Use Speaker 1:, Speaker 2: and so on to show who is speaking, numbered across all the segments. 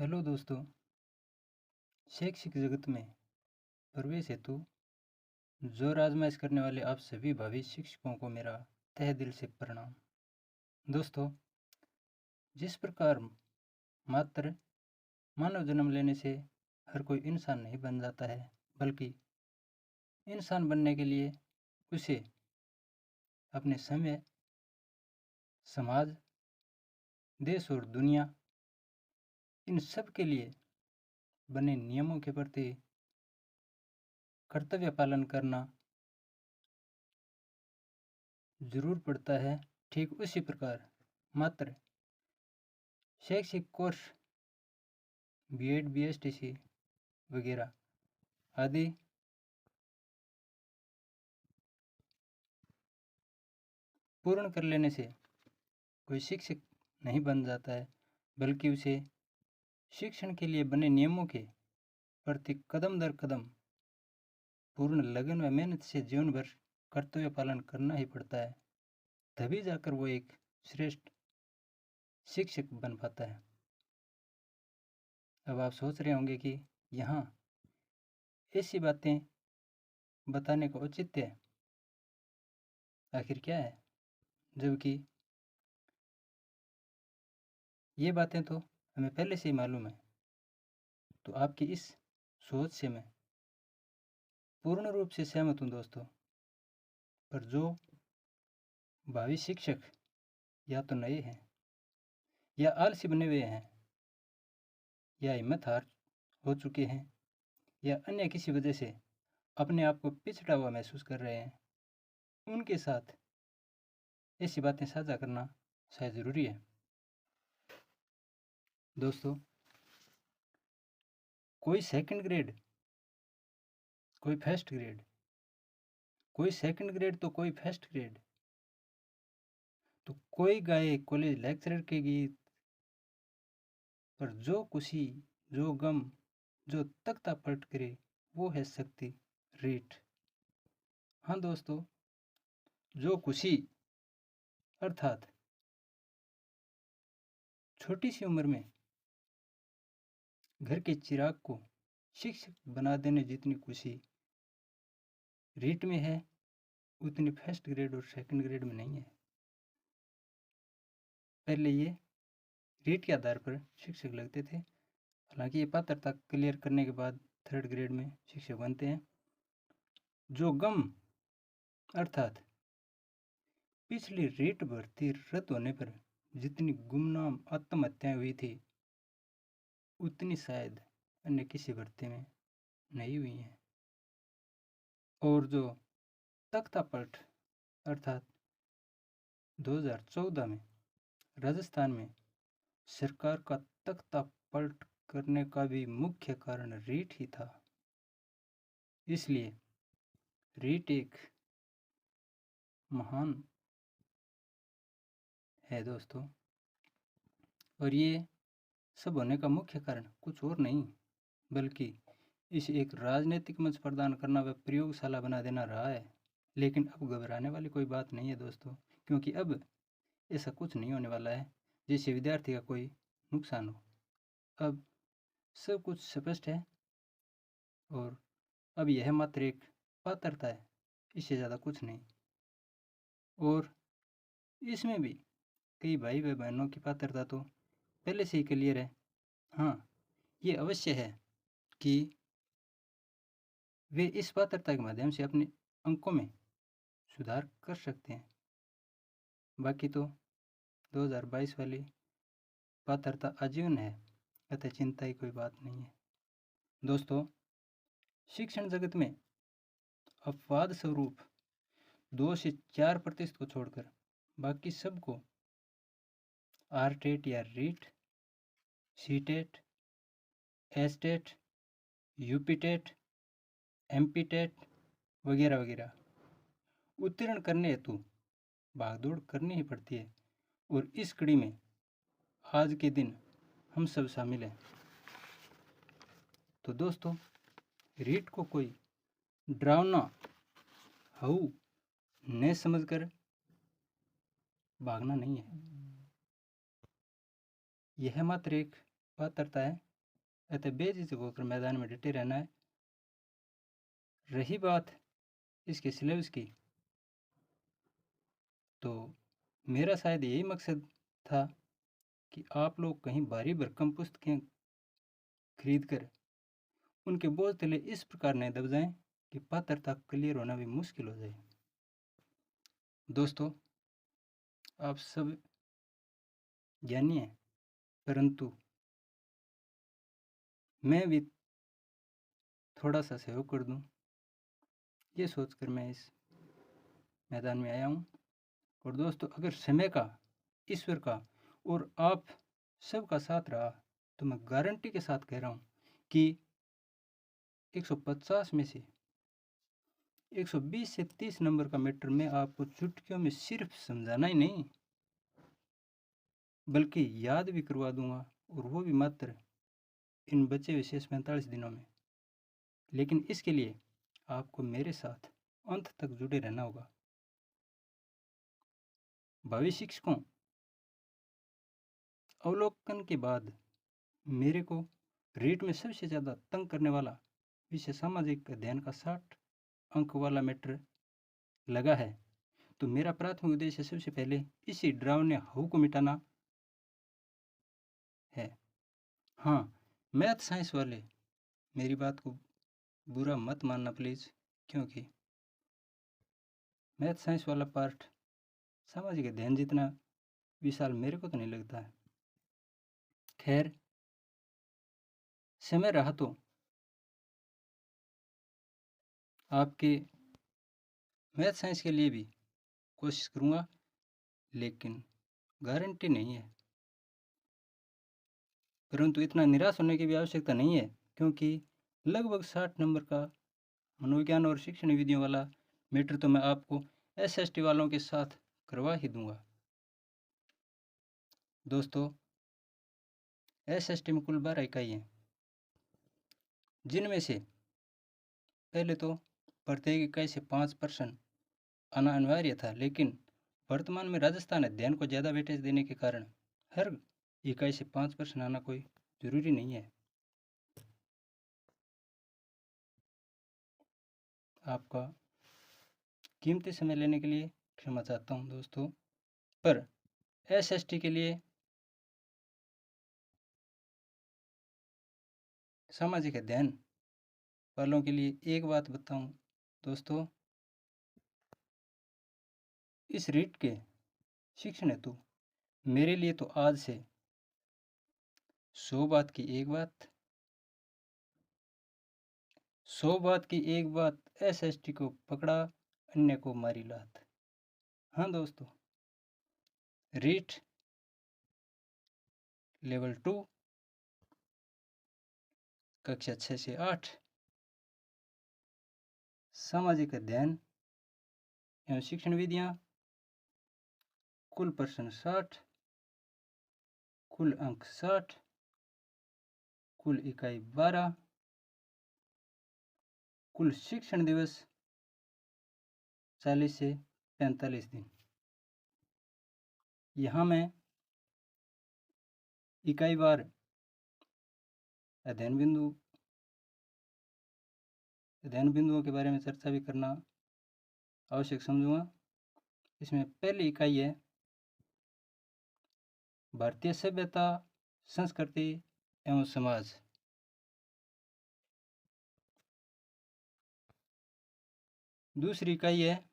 Speaker 1: Hello दोस्तों। शैक्षिक जगत में प्रवेश हेतु जोर आजमाइश करने वाले आप सभी भावी शिक्षकों को मेरा तहे दिल से प्रणाम। दोस्तों, जिस प्रकार मात्र मानव जन्म लेने से हर कोई इंसान नहीं बन जाता है, बल्कि इंसान बनने के लिए उसे अपने समय, समाज, देश और दुनिया इन सब के लिए बने नियमों के प्रति कर्तव्य पालन करना जरूर पड़ता है। ठीक उसी प्रकार मात्र शैक्षिक कोर्स बीएड, बीएसटीसी वगैरह आदि पूर्ण कर लेने से कोई शिक्षक नहीं बन जाता है, बल्कि उसे शिक्षण के लिए बने नियमों के प्रति कदम दर कदम पूर्ण लगन व मेहनत से जीवन भर कर्तव्य पालन करना ही पड़ता है। तभी जाकर वो एक श्रेष्ठ शिक्षक बन पाता है। अब आप सोच रहे होंगे कि यहाँ ऐसी बातें बताने का औचित्य आखिर क्या है, जबकि ये बातें तो हमें पहले से ही मालूम है। तो आपकी इस सोच से मैं पूर्ण रूप से सहमत हूँ दोस्तों। पर जो भावी शिक्षक या तो नए हैं, या आलसी बने हुए हैं, या हिम्मत हार हो चुके हैं, या अन्य किसी वजह से अपने आप को पिछड़ा हुआ महसूस कर रहे हैं, उनके साथ ऐसी बातें साझा करना शायद ज़रूरी है। दोस्तों, कोई सेकंड ग्रेड, कोई फर्स्ट ग्रेड, कोई सेकंड ग्रेड तो कोई फर्स्ट ग्रेड, तो कोई गाए कॉलेज लेक्चरर के गीत, पर जो खुशी, जो गम, जो तख्ता पलट करे, वो है शक्ति रीठ। हाँ दोस्तों, जो खुशी अर्थात छोटी सी उम्र में घर के चिराग को शिक्षक बना देने जितनी खुशी रीट में है, उतनी फर्स्ट ग्रेड और सेकंड ग्रेड में नहीं है। पहले ये रीट के आधार पर शिक्षक लगते थे, हालांकि ये पात्रता क्लियर करने के बाद थर्ड ग्रेड में शिक्षक बनते हैं। जो गम अर्थात पिछली रीट भर्ती रद्द होने पर जितनी गुमनाम आत्महत्याएं हुई थी, उतनी शायद अन्य किसी भर्ती में नहीं हुई हैं। और जो तख्ता पलट अर्थात 2014 में राजस्थान में सरकार का तख्ता पलट करने का भी मुख्य कारण रीट ही था। इसलिए रीट एक महान है दोस्तों। और ये सब होने का मुख्य कारण कुछ और नहीं, बल्कि इसे एक राजनीतिक मंच प्रदान करना व प्रयोगशाला बना देना रहा है। लेकिन अब घबराने वाली कोई बात नहीं है दोस्तों, क्योंकि अब ऐसा कुछ नहीं होने वाला है जिससे विद्यार्थी का कोई नुकसान हो। अब सब कुछ स्पष्ट है, और अब यह मात्र एक पात्रता है, इससे ज़्यादा कुछ नहीं। और इसमें भी कई भाई व बहनों की पात्रता तो पहले से ही क्लियर है। हाँ, ये अवश्य है कि वे इस पात्रता के माध्यम से अपने अंकों में सुधार कर सकते हैं। बाकी तो 2022 वाली पात्रता आजीवन है, अतः चिंता की कोई बात नहीं है। दोस्तों, शिक्षण जगत में अपवाद स्वरूप 2 से 4% को छोड़कर बाकी सबको आरटेट या REET, CTET, STET, UPTET, MPTET वगैरह वगैरह उत्तीर्ण करने हेतु भागदौड़ करनी ही पड़ती है। और इस कड़ी में आज के दिन हम सब शामिल हैं। तो दोस्तों, रीट को कोई डरावना हऊ न समझकर भागना नहीं है। यह मात्र एक पात्रता है अतः बेझिझक होकर मैदान में डटे रहना है। रही बात इसके सिलेबस की, तो मेरा शायद यही मकसद था कि आप लोग कहीं भारी भरकम पुस्तकें खरीद कर उनके बोझ तले इस प्रकार नहीं दब जाएं कि पात्रता क्लियर होना भी मुश्किल हो जाए। दोस्तों, आप सब ज्ञानी हैं, परंतु मैं भी थोड़ा सा सहयोग कर दूं, ये सोचकर मैं इस मैदान में आया हूं। और दोस्तों, अगर समय का, ईश्वर का और आप सबका साथ रहा तो मैं गारंटी के साथ कह रहा हूं कि 150 में से 120 से 30 नंबर का मैटर मैं आपको चुटकियों में सिर्फ समझाना ही नहीं बल्कि याद भी करवा दूंगा, और वो भी मात्र इन बचे हुए शेष 45 दिनों में। लेकिन इसके लिए आपको मेरे साथ अंत तक जुड़े रहना होगा। भावी शिक्षकों, अवलोकन के बाद मेरे को रीट में सबसे ज़्यादा तंग करने वाला विषय सामाजिक अध्ययन का 60 अंक वाला मैटर लगा है, तो मेरा प्राथमिक उद्देश्य सबसे पहले इसी डरावने हऊ को मिटाना है। हाँ, मैथ साइंस वाले मेरी बात को बुरा मत मानना प्लीज़, क्योंकि मैथ साइंस वाला पार्ट सामाजिक अध्ययन जितना विशाल मेरे को तो नहीं लगता है। खैर, समय रहा तो आपके मैथ साइंस के लिए भी कोशिश करूँगा, लेकिन गारंटी नहीं है। परंतु इतना निराश होने की भी आवश्यकता नहीं है, क्योंकि लगभग 60 नंबर का मनोविज्ञान और शिक्षण विधियों वाला मैटर तो मैं आपको एसएसटी वालों के साथ करवा ही दूंगा। दोस्तों, एसएसटी में कुल 12 इकाई हैं, जिनमें से पहले तो प्रत्येक इकाई से 5 प्रश्न आना अनिवार्य था, लेकिन वर्तमान में राजस्थान अध्ययन को ज़्यादा वेटेज देने के कारण हर इकाई से 5 प्रश्न आना कोई जरूरी नहीं है। आपका कीमती समय लेने के लिए क्षमा चाहता हूँ दोस्तों, पर एसएसटी के लिए सामाजिक अध्ययन वालों के लिए एक बात बताऊं दोस्तों, इस रीट के शिक्षण हेतु मेरे लिए तो आज से 100 बात की एक बात, 100 बात की एक बात, एसएसटी को पकड़ा अन्य को मारी लात। हाँ दोस्तों, रीट लेवल 2 कक्षा 6 से 8 सामाजिक अध्ययन एवं शिक्षण विधियां, कुल प्रश्न 60, कुल अंक 60, कुल इकाई 12, कुल शिक्षण दिवस 40 से 45 दिन। यहाँ मैं इकाई वार अध्ययन बिंदुओं के बारे में चर्चा भी करना आवश्यक समझूंगा। इसमें पहली इकाई है भारतीय सभ्यता, संस्कृति एवं समाज। दूसरी इकाई है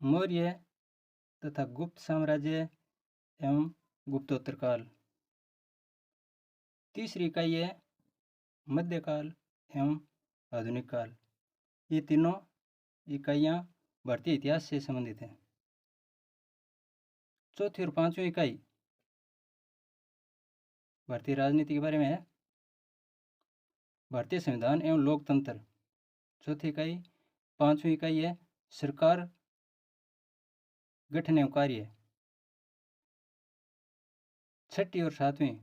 Speaker 1: मौर्य तथा गुप्त साम्राज्य एवं गुप्तोत्तर काल। तीसरी इकाई है मध्यकाल एवं आधुनिक काल। ये तीनों इकाइयाँ भारतीय इतिहास से संबंधित हैं। चौथी और पांचवी इकाई भारतीय राजनीति के बारे में है। भारतीय संविधान एवं लोकतंत्र चौथी इकाई। पांचवी इकाई है सरकार गठन एवं कार्य। छठी और सातवीं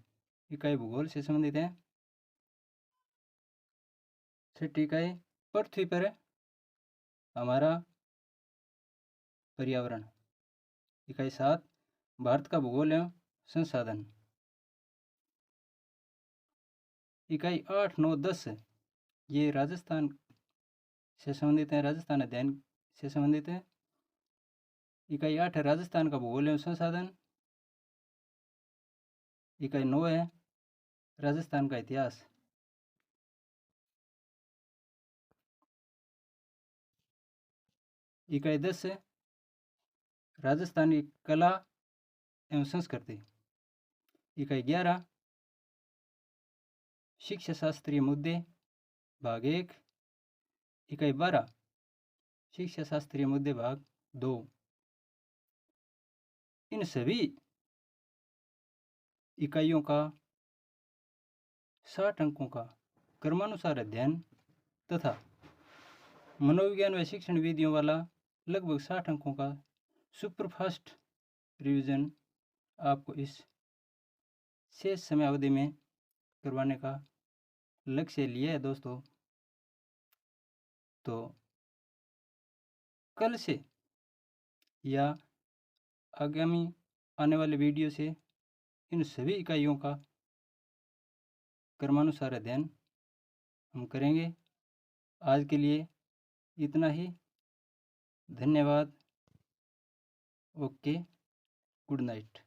Speaker 1: इकाई भूगोल से संबंधित है। छठी इकाई पृथ्वी पर हमारा पर्यावरण। इकाई 7 भारत का भूगोल एवं संसाधन। इकाई 8, 9, 10 ये राजस्थान से संबंधित है, राजस्थान अध्ययन से संबंधित है। इकाई 8 है राजस्थान का भूगोल एवं संसाधन। इकाई 9 है राजस्थान का इतिहास। इकाई 10 है राजस्थान की कला एवं संस्कृति। इकाई 11 शिक्षा शास्त्रीय मुद्दे भाग 1। इकाई 12 शिक्षा शास्त्रीय मुद्दे भाग 2। इन सभी इकाइयों का 60 अंकों का क्रमानुसार अध्ययन तथा मनोविज्ञान व शिक्षण विधियों वाला लगभग 60 अंकों का सुपरफास्ट रिवीजन आपको इस शेष समय अवधि में करवाने का लक्ष्य लिया है दोस्तों। तो कल से या आगामी आने वाले वीडियो से इन सभी इकाइयों का क्रमानुसार अध्ययन हम करेंगे। आज के लिए इतना ही। धन्यवाद। Okay, good night.